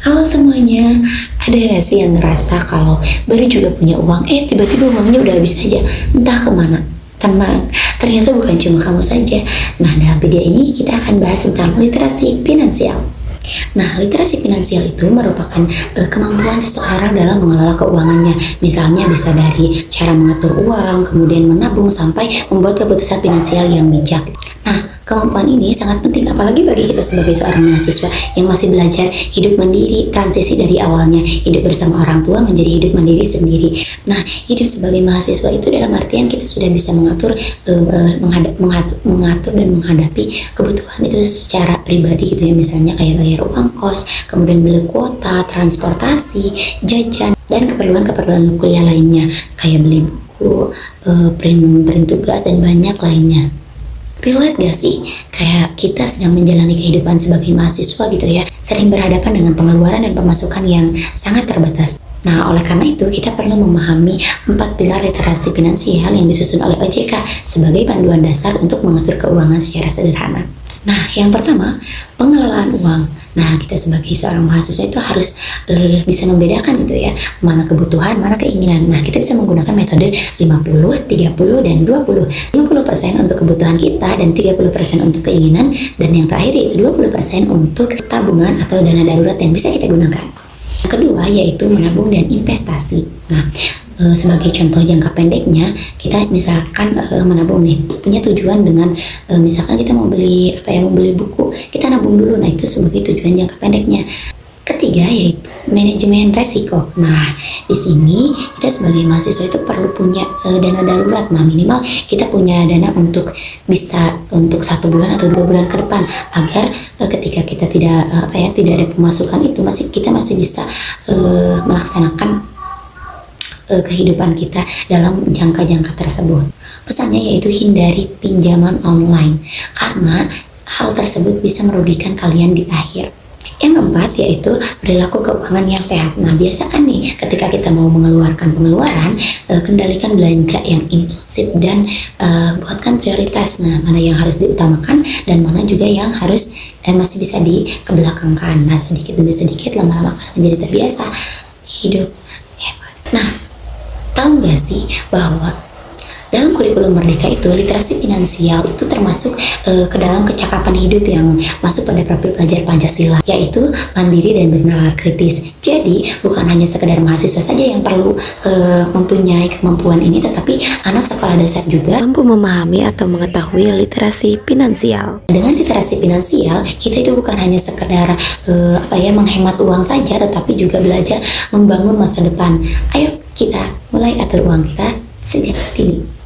Halo semuanya, ada gak sih yang ngerasa kalau baru juga punya uang, tiba-tiba uangnya udah habis aja, entah kemana? Tenang, ternyata bukan cuma kamu saja. Nah, dalam video ini kita akan bahas tentang literasi finansial. Nah, literasi finansial itu merupakan kemampuan seseorang dalam mengelola keuangannya. Misalnya bisa dari cara mengatur uang, kemudian menabung, sampai membuat keputusan finansial yang bijak. Nah, kemampuan ini sangat penting apalagi bagi kita sebagai seorang mahasiswa yang masih belajar hidup mandiri, transisi dari awalnya hidup bersama orang tua menjadi hidup mandiri sendiri. Nah, hidup sebagai mahasiswa itu dalam artian kita sudah bisa mengatur mengatur dan menghadapi kebutuhan itu secara pribadi gitu ya, misalnya kayak bayar uang kos, kemudian beli kuota, transportasi, jajan, dan keperluan kuliah lainnya kayak beli buku, print tugas, dan banyak lainnya. Relate gak sih? Kayak kita sedang menjalani kehidupan sebagai mahasiswa gitu ya, sering berhadapan dengan pengeluaran dan pemasukan yang sangat terbatas. Nah, oleh karena itu kita perlu memahami 4 pilar literasi finansial yang disusun oleh OJK sebagai panduan dasar untuk mengatur keuangan secara sederhana. Nah, yang pertama, pengelolaan uang. Nah, kita sebagai seorang mahasiswa itu harus bisa membedakan gitu ya, mana kebutuhan, mana keinginan. Nah, kita bisa menggunakan metode 50, 30, dan 20. 50% untuk kebutuhan kita dan 30% untuk keinginan, dan yang terakhir yaitu 20% untuk tabungan atau dana darurat yang bisa kita gunakan. Yang kedua yaitu menabung dan investasi. Nah, sebagai contoh jangka pendeknya, kita misalkan menabung nih, punya tujuan dengan misalkan kita mau beli buku, kita nabung dulu. Nah, itu sebagai tujuan jangka pendeknya. Ketiga yaitu manajemen resiko. Nah, di sini kita sebagai mahasiswa itu perlu punya dana darurat. Nah, minimal kita punya dana untuk bisa untuk 1 bulan atau 2 bulan ke depan, agar ketika kita tidak ada pemasukan itu kita masih bisa melaksanakan kehidupan kita dalam jangka-jangka tersebut. Pesannya yaitu hindari pinjaman online, karena hal tersebut bisa merugikan kalian di akhir. Yang keempat yaitu perilaku keuangan yang sehat. Nah, biasakan nih ketika kita mau mengeluarkan pengeluaran, kendalikan belanja yang impulsif dan buatkan prioritas. Nah, mana yang harus diutamakan dan mana juga yang harus masih bisa dikebelakangkan. Nah, sedikit demi sedikit lama-lama akan menjadi terbiasa hidup hebat. Nah, tahu gak sih bahwa dalam kurikulum Merdeka itu literasi finansial itu termasuk ke dalam kecakapan hidup yang masuk pada profil pelajar Pancasila, yaitu mandiri dan bernalar kritis. Jadi bukan hanya sekedar mahasiswa saja yang perlu mempunyai kemampuan ini, tetapi anak sekolah dasar juga mampu memahami atau mengetahui literasi finansial. Dengan literasi finansial kita itu bukan hanya sekedar menghemat uang saja, tetapi juga belajar membangun masa depan. Ayo kita mulai atur uang kita sejak dini.